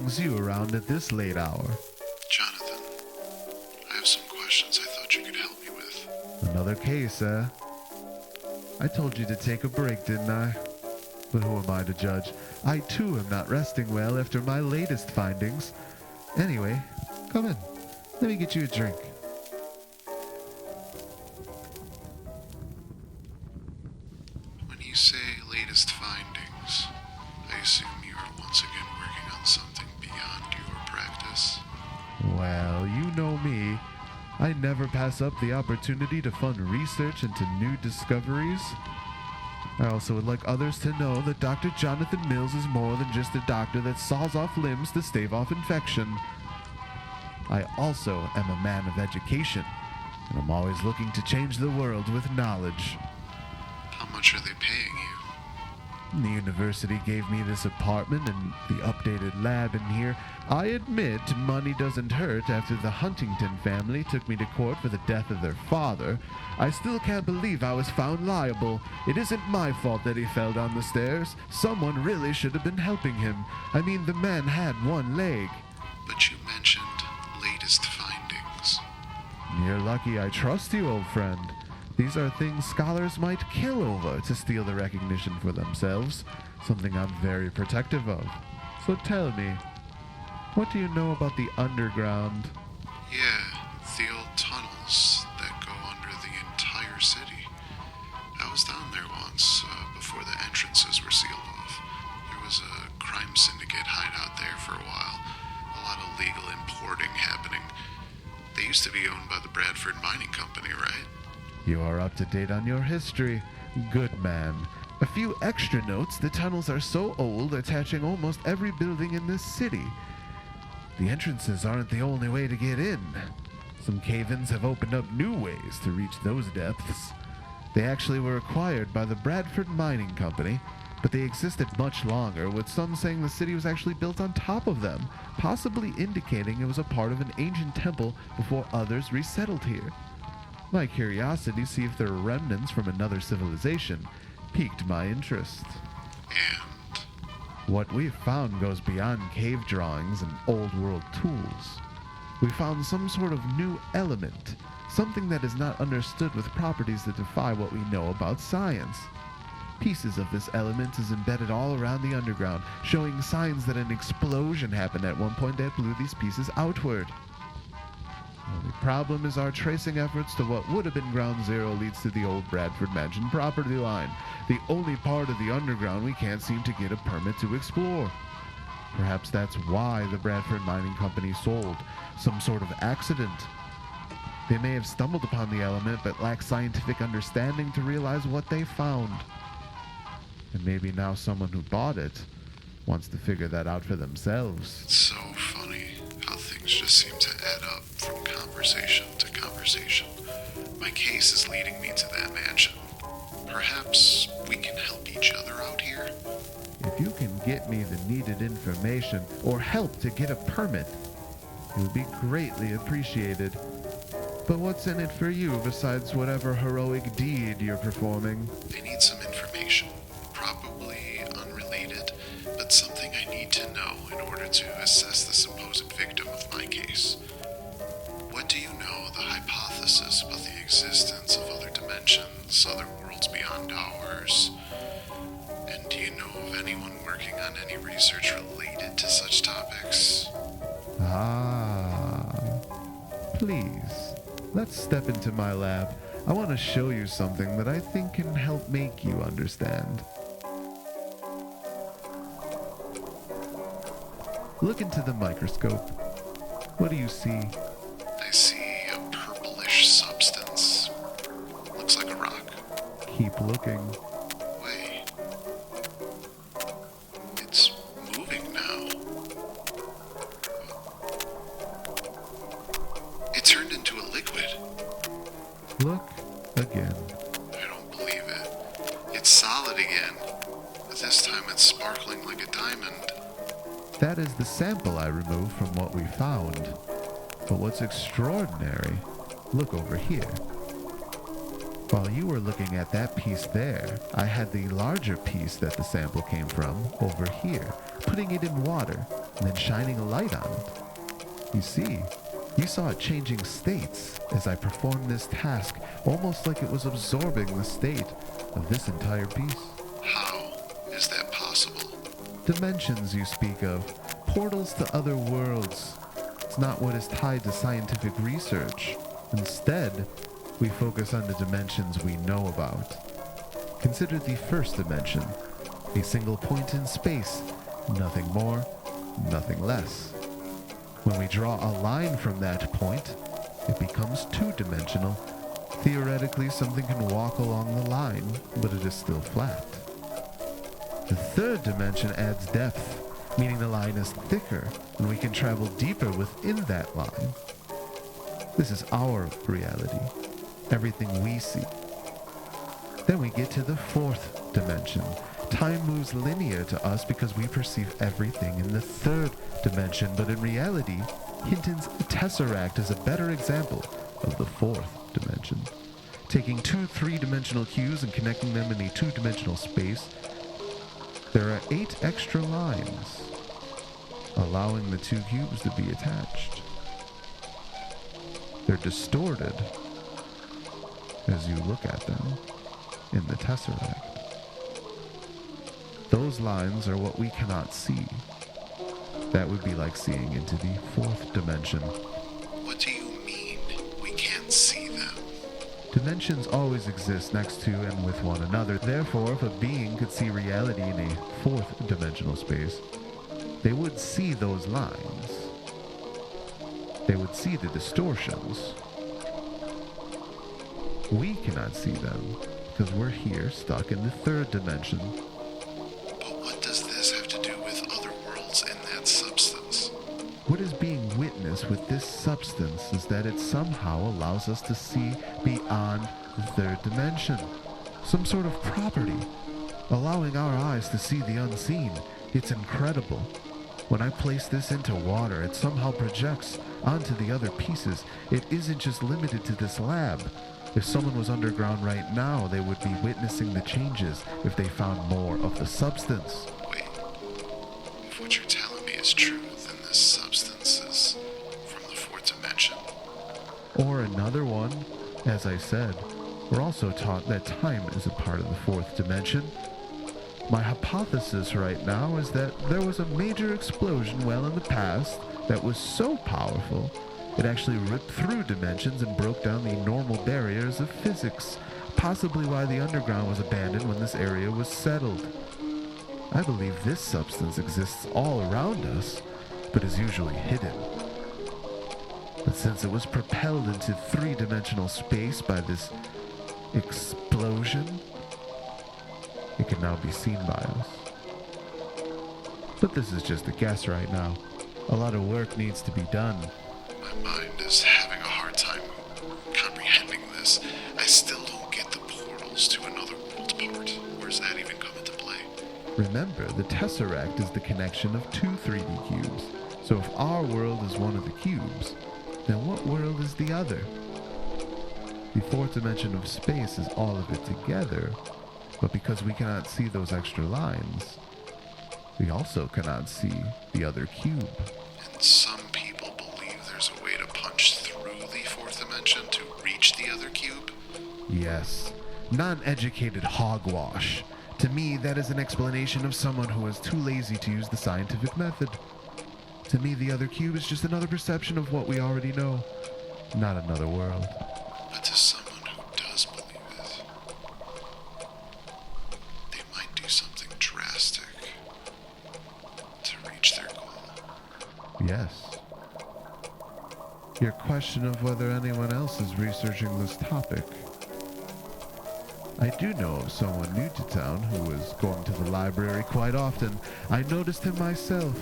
brings you around at this late hour? Jonathan, I have some questions I thought you could help me with. Another case, eh? I told you to take a break, didn't I? But who am I to judge? I too am not resting well after my latest findings. Anyway, come in. Let me get you a drink. When you say latest findings, I assume you are once again working on something beyond your practice. Well, you know me. I never pass up the opportunity to fund research into new discoveries. I also would like others to know that Dr. Jonathan Mills is more than just a doctor that saws off limbs to stave off infection. I also am a man of education, and I'm always looking to change the world with knowledge. How much are they paying you? The university gave me this apartment and the updated lab in here. I admit money doesn't hurt after the Huntington family took me to court for the death of their father. I still can't believe I was found liable. It isn't my fault that he fell down the stairs. Someone really should have been helping him. I mean, the man had one leg. But you mentioned latest findings. You're lucky I trust you, old friend. These are things scholars might kill over to steal the recognition for themselves, something I'm very protective of. So tell me, what do you know about the underground? Yeah, the old tunnels that go under the entire city. I was down there once, before the entrances were sealed off. There was a crime syndicate hideout there for a while. A lot of legal importing happening. They used to be owned by the Bradford Mining Company, right? You are up to date on your history. Good man. A few extra notes: the tunnels are so old, attaching almost every building in this city. The entrances aren't the only way to get in. Some cave-ins have opened up new ways to reach those depths. They actually were acquired by the Bradford Mining Company, but they existed much longer, with some saying the city was actually built on top of them, possibly indicating it was a part of an ancient temple before others resettled here. My curiosity to see if there were remnants from another civilization piqued my interest. And What we've found goes beyond cave drawings and old-world tools. We found some sort of new element, something that is not understood with properties that defy what we know about science. Pieces of this element is embedded all around the underground, showing signs that an explosion happened at one point that blew these pieces outward. The only problem is our tracing efforts to what would have been Ground Zero leads to the old Bradford Mansion property line, the only part of the underground we can't seem to get a permit to explore. Perhaps that's why the Bradford Mining Company sold, some sort of accident. They may have stumbled upon the element but lack scientific understanding to realize what they found. And maybe now someone who bought it wants to figure that out for themselves. it's so funny how things just seem to add up from conversation to conversation. My case is leading me to that mansion. Perhaps we can help each other out here? If you can get me the needed information or help to get a permit, it would be greatly appreciated. But what's in it for you besides whatever heroic deed you're performing? I need some information. Probably unrelated, but something I need to know in order to assess the supposed victim of my case. What do you know the hypothesis about the existence of other dimensions, other worlds beyond ours? And do you know of anyone working on any research related to such topics? Ah, please, let's step into my lab. I want to show you something that I think can help make you understand. Look into the microscope. What do you see? I see a purplish substance. Looks like a rock. Keep looking. Wait. It's moving now. It turned into a liquid. Look again. I don't believe it. It's solid again. But this time it's sparkling like a diamond. That is the sample I removed from what we found. But what's extraordinary, look over here. While you were looking at that piece there, I had the larger piece that the sample came from over here, putting it in water. and then shining a light on it. You see, you saw it changing states as I performed this task, almost like it was absorbing the state of this entire piece. How is that possible? Dimensions you speak of, portals to other worlds. It's not what is tied to scientific research. Instead, we focus on the dimensions we know about. Consider the first dimension, a single point in space, nothing more, nothing less. When we draw a line from that point, it becomes two-dimensional. Theoretically, something can walk along the line, but it is still flat. The third dimension adds depth, meaning the line is thicker, and we can travel deeper within that line. This is our reality, everything we see. Then we get to the fourth dimension. Time moves linear to us because we perceive everything in the third dimension, but in reality, Hinton's tesseract is a better example of the fourth dimension. Taking two three-dimensional cubes and connecting them in a two-dimensional space, there are 8 extra lines, allowing the two cubes to be attached. They're distorted as you look at them in the tesseract. Those lines are what we cannot see. That would be like seeing into the fourth dimension. What do you mean we can't see them? Dimensions always exist next to and with one another. Therefore, if a being could see reality in a fourth dimensional space, they would see those lines. They would see the distortions. We cannot see them because we're here stuck in the third dimension. What is being witnessed with this substance is that it somehow allows us to see beyond the third dimension. Some sort of property, allowing our eyes to see the unseen. It's incredible. When I place this into water, it somehow projects onto the other pieces. It isn't just limited to this lab. If someone was underground right now, they would be witnessing the changes if they found more of the substance. Wait, if what you're telling me is true, then this substance is from the fourth dimension. Or another one, as I said, we're also taught that time is a part of the fourth dimension. My hypothesis right now is that there was a major explosion well in the past that was so powerful, it actually ripped through dimensions and broke down the normal barriers of physics, possibly why the underground was abandoned when this area was settled. I believe this substance exists all around us, but is usually hidden. But since it was propelled into three-dimensional space by this explosion, it can now be seen by us. But this is just a guess right now. A lot of work needs to be done. My mind is having a hard time comprehending this. I still don't get the portals to another world part. Where's that even come into play? Remember, the tesseract is the connection of two 3D cubes. So if our world is one of the cubes, then what world is the other? The fourth dimension of space is all of it together, but because we cannot see those extra lines, we also cannot see the other cube. And some people believe there's a way to punch through the fourth dimension to reach the other cube? Yes, non-educated hogwash. To me, that is an explanation of someone who is too lazy to use the scientific method. To me, the other cube is just another perception of what we already know, not another world. But to someone who does believe it, they might do something drastic to reach their goal. Yes. Your question of whether anyone else is researching this topic. I do know of someone new to town who is going to the library quite often. I noticed him myself.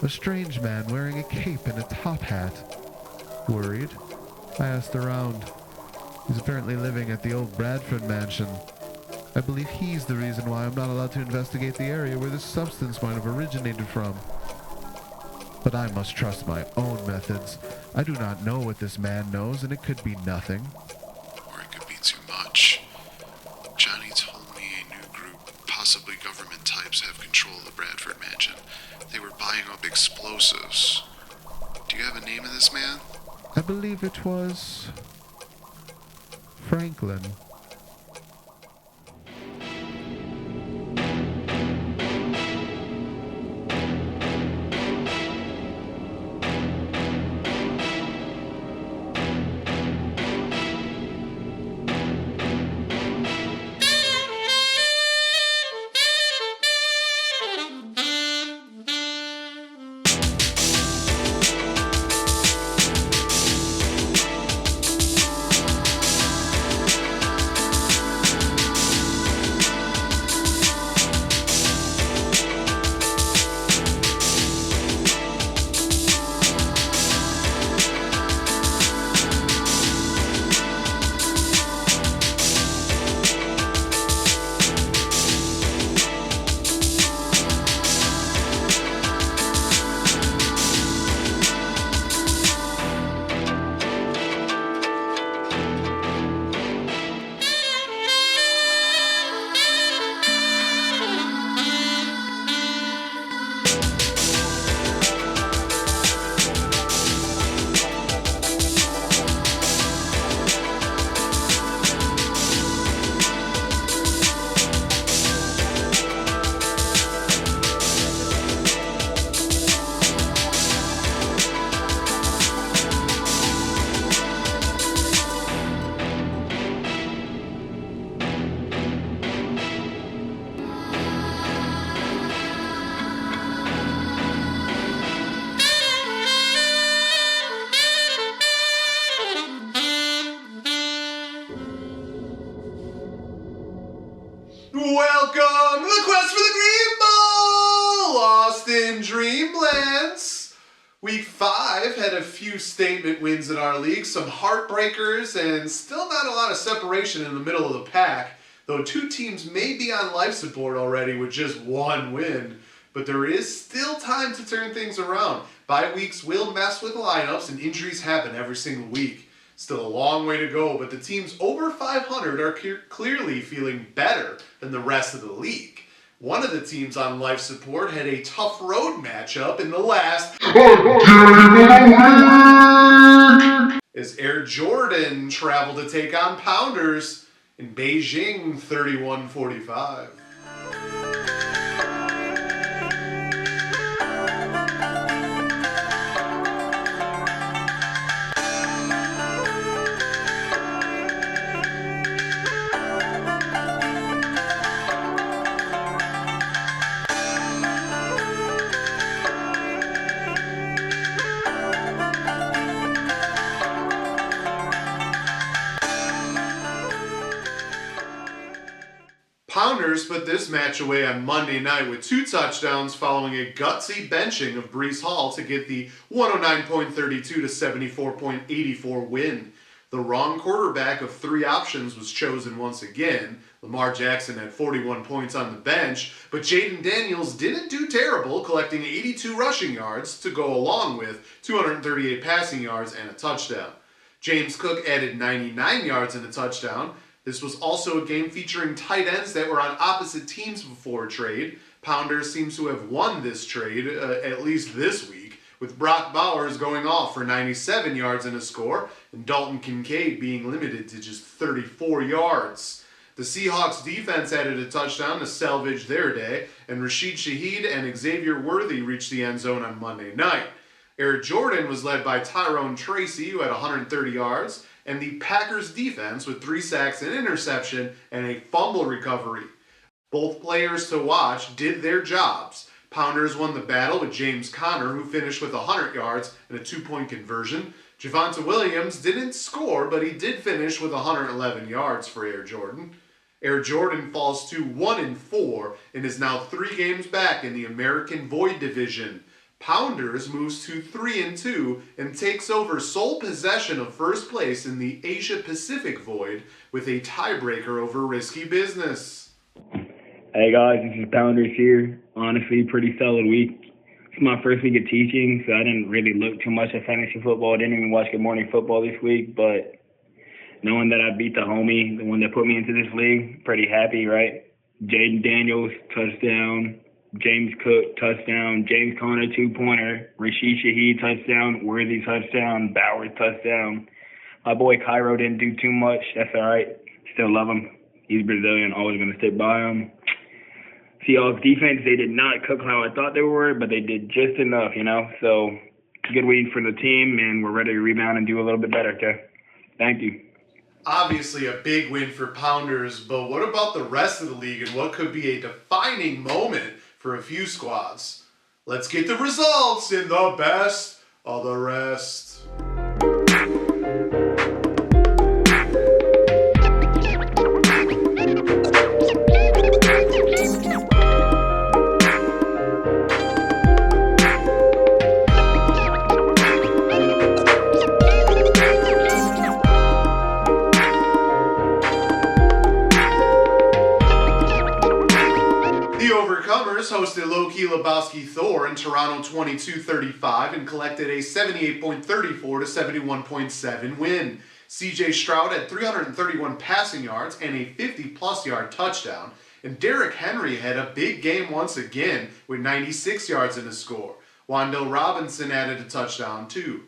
A strange man wearing a cape and a top hat. Worried, I asked around. He's apparently living at the old Bradford mansion. I believe he's the reason why I'm not allowed to investigate the area where this substance might have originated from. But I must trust my own methods. I do not know what this man knows, and it could be nothing. Or it could be too much. Johnny told me a new group, possibly government types, have control of the Bradford mansion. They were buying up explosives. Do you have a name of this man? I believe it was Franklin. Welcome to the quest for the Green Ball! Lost in Dreamlands. Week 5 had a few statement wins in our league, some heartbreakers, and still not a lot of separation in the middle of the pack, though 2 teams may be on life support already with just 1 win. But there is still time to turn things around. Bye weeks will mess with lineups and injuries happen every single week. Still a long way to go, but the teams over 500 are clearly feeling better than the rest of the league. One of the teams on life support had a tough road matchup in the last as Air Jordan traveled to take on Pounders in Beijing 31-45. Pounders put this match away on Monday night with 2 touchdowns following a gutsy benching of Breece Hall to get the 109.32 to 74.84 win. The wrong quarterback of 3 options was chosen once again. Lamar Jackson had 41 points on the bench, but Jaden Daniels didn't do terrible, collecting 82 rushing yards to go along with 238 passing yards and a touchdown. James Cook added 99 yards and a touchdown. This was also a game featuring tight ends that were on opposite teams before trade. Pounders seems to have won this trade, at least this week, with Brock Bowers going off for 97 yards and a score, and Dalton Kincaid being limited to just 34 yards. The Seahawks defense added a touchdown to salvage their day, and Rashid Shaheed and Xavier Worthy reached the end zone on Monday night. Air Jordan was led by Tyrone Tracy, who had 130 yards, and the Packers defense with 3 sacks, an interception, and a fumble recovery. Both players to watch did their jobs. Pounders won the battle with James Conner, who finished with 100 yards and a 2-point conversion. Javonte Williams didn't score, but he did finish with 111 yards for Air Jordan. Air Jordan falls to 1-4 and is now 3 games back in the American Void Division. Pounders moves to 3-2 and takes over sole possession of first place in the Asia Pacific Void with a tiebreaker over Risky Business. Hey guys, this is Pounders here. Honestly, pretty solid week. It's my first week of teaching, so I didn't really look too much at fantasy football. I didn't even watch Good Morning Football this week, but knowing that I beat the homie, the one that put me into this league, pretty happy, right? Jaden Daniels, touchdown. James Cook, touchdown. James Conner, 2-pointer. Rashid Shaheed, touchdown. Worthy, touchdown. Bowers, touchdown. My boy Cairo didn't do too much. That's all right. Still love him. He's Brazilian. Always going to stick by him. Seahawks defense, they did not cook how I thought they were, but they did just enough, So, good week for the team, and we're ready to rebound and do a little bit better, okay? Thank you. Obviously a big win for Pounders, but what about the rest of the league and what could be a defining moment for a few squads? Let's get the results in the best of the rest. Hosted Low-Key Lebowski Thor in Toronto 22-35 and collected a 78.34 to 71.7 win. CJ Stroud had 331 passing yards and a 50-plus yard touchdown, and Derrick Henry had a big game once again with 96 yards in his score. Wandale Robinson added a touchdown too.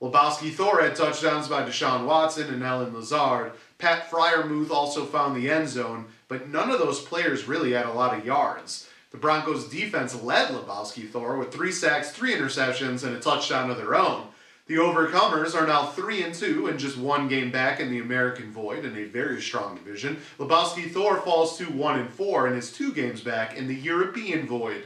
Lebowski Thor had touchdowns by Deshaun Watson and Alan Lazard. Pat Freiermuth also found the end zone, but none of those players really had a lot of yards. The Broncos defense led Lebowski Thor with 3 sacks, 3 interceptions, and a touchdown of their own. The Overcomers are now 3-2 and just 1 game back in the American Void in a very strong division. Lebowski Thor falls to 1-4 and is 2 games back in the European Void.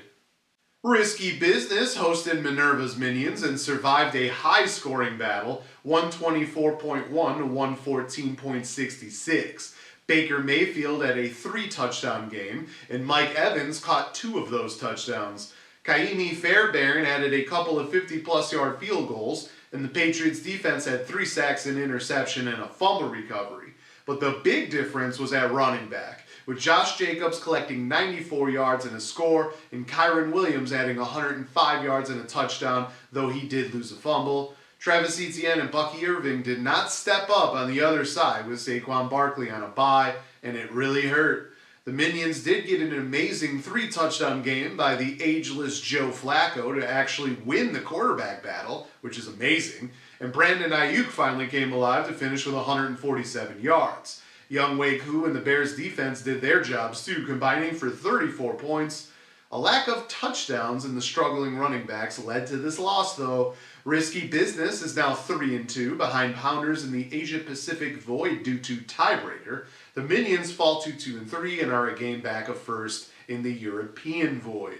Risky Business hosted Minerva's Minions and survived a high-scoring battle, 124.1 to 114.66. Baker Mayfield had a 3-touchdown game, and Mike Evans caught 2 of those touchdowns. Kaimi Fairbairn added a couple of 50-plus yard field goals, and the Patriots defense had 3 sacks, an interception, and a fumble recovery. But the big difference was at running back, with Josh Jacobs collecting 94 yards and a score, and Kyron Williams adding 105 yards and a touchdown, though he did lose a fumble. Travis Etienne and Bucky Irving did not step up on the other side with Saquon Barkley on a bye, and it really hurt. The Minions did get an amazing 3-touchdown game by the ageless Joe Flacco to actually win the quarterback battle, which is amazing, and Brandon Ayuk finally came alive to finish with 147 yards. Young Wei Koo and the Bears defense did their jobs too, combining for 34 points. A lack of touchdowns in the struggling running backs led to this loss, though. Risky Business is now 3-2 behind Pounders in the Asia Pacific Void due to tiebreaker. The Minions fall to 2-3 and are a game back of first in the European Void.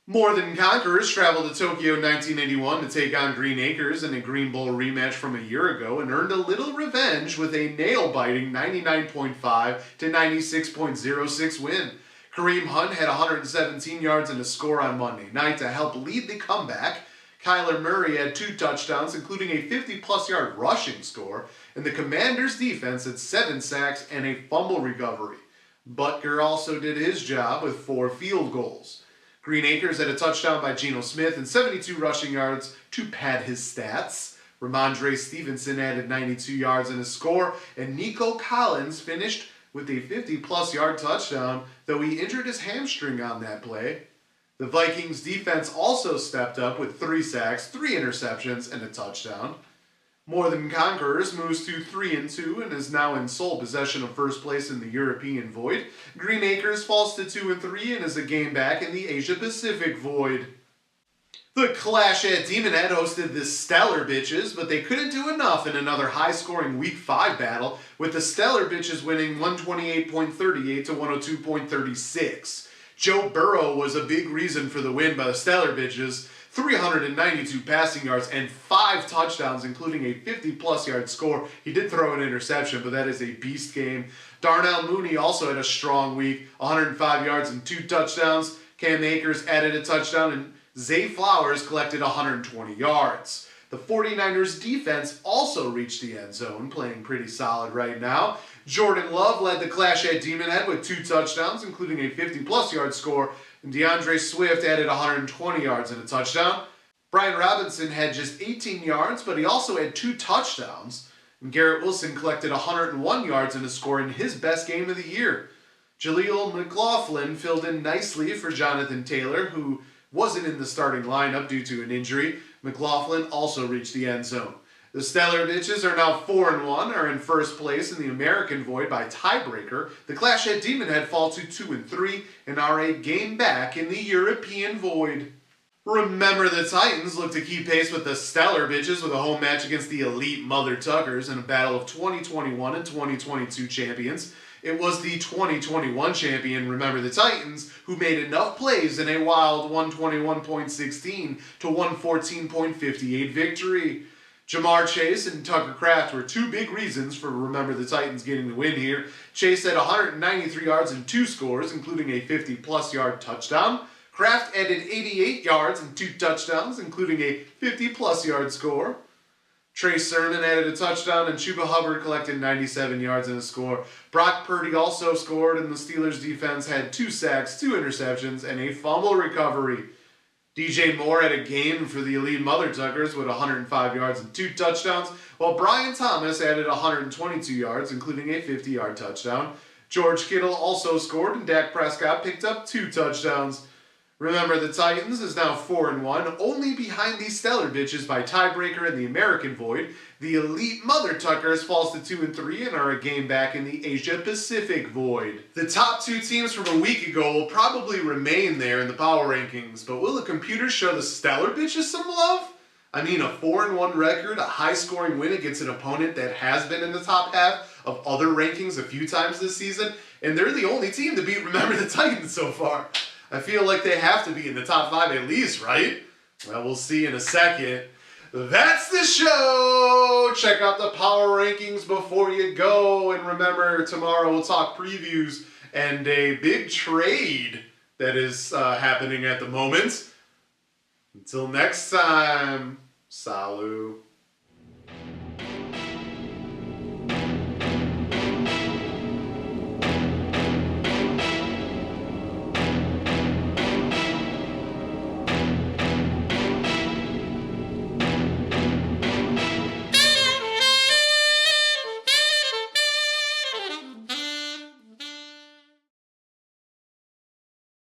More Than Conquerors traveled to Tokyo 1981 to take on Green Acres in a Green Bowl rematch from a year ago and earned a little revenge with a nail-biting 99.5 to 96.06 win. Kareem Hunt had 117 yards and a score on Monday night to help lead the comeback. Kyler Murray had 2 touchdowns, including a 50-plus yard rushing score, and the Commanders' defense had 7 sacks and a fumble recovery. Butker also did his job with 4 field goals. Green Acres had a touchdown by Geno Smith and 72 rushing yards to pad his stats. Ramondre Stevenson added 92 yards and a score, and Nico Collins finished with a 50-plus yard touchdown, though he injured his hamstring on that play. The Vikings defense also stepped up with 3 sacks, 3 interceptions, and a touchdown. More Than Conquerors moves to 3-2 and is now in sole possession of first place in the European Void. Green Acres falls to 2-3 and is a game back in the Asia Pacific Void. The Clash at Demonhead hosted the Stellar Bitches, but they couldn't do enough in another high-scoring Week 5 battle, with the Stellar Bitches winning 128.38 to 102.36. Joe Burrow was a big reason for the win by the Stellar Bitches, 392 passing yards and 5 touchdowns, including a 50-plus yard score. He did throw an interception, but that is a beast game. Darnell Mooney also had a strong week, 105 yards and 2 touchdowns. Cam Akers added a touchdown, and Zay Flowers collected 120 yards. The 49ers defense also reached the end zone, playing pretty solid right now. Jordan Love led the Clash at Demonhead with 2 touchdowns, including a 50-plus yard score, and DeAndre Swift added 120 yards and a touchdown. Brian Robinson had just 18 yards, but he also had 2 touchdowns. And Garrett Wilson collected 101 yards and a score in his best game of the year. Jaleel McLaughlin filled in nicely for Jonathan Taylor, who wasn't in the starting lineup due to an injury. McLaughlin also reached the end zone. The Stellar Bitches are now 4-1, are in first place in the American Void by tiebreaker. The Clashhead Demon Head fall to 2-3 and are a game back in the European Void. Remember the Titans look to keep pace with the Stellar Bitches with a home match against the Elite Mother Tuckers in a battle of 2021 and 2022 champions. It was the 2021 champion, Remember the Titans, who made enough plays in a wild 121.16 to 114.58 victory. Jamar Chase and Tucker Kraft were two big reasons for Remember the Titans getting the win here. Chase had 193 yards and 2 scores, including a 50-plus yard touchdown. Kraft added 88 yards and 2 touchdowns, including a 50-plus yard score. Trey Sermon added a touchdown, and Chuba Hubbard collected 97 yards and a score. Brock Purdy also scored, and the Steelers' defense had 2 sacks, 2 interceptions, and a fumble recovery. DJ Moore had a game for the Elite Mother Tuckers with 105 yards and 2 touchdowns, while Brian Thomas added 122 yards, including a 50-yard touchdown. George Kittle also scored, and Dak Prescott picked up 2 touchdowns. Remember the Titans is now 4-1, only behind the Stellar Bitches by tiebreaker in the American Void. The Elite Mother Tuckers falls to 2-3 and are a game back in the Asia Pacific Void. The top 2 teams from a week ago will probably remain there in the power rankings, but will the computers show the Stellar Bitches some love? I mean, a 4-1 record, a high-scoring win against an opponent that has been in the top half of other rankings a few times this season, and they're the only team to beat Remember the Titans so far. I feel like they have to be in the top 5 at least, right? Well, we'll see in a second. That's the show! Check out the power rankings before you go. And remember, tomorrow we'll talk previews and a big trade that is happening at the moment. Until next time, salut.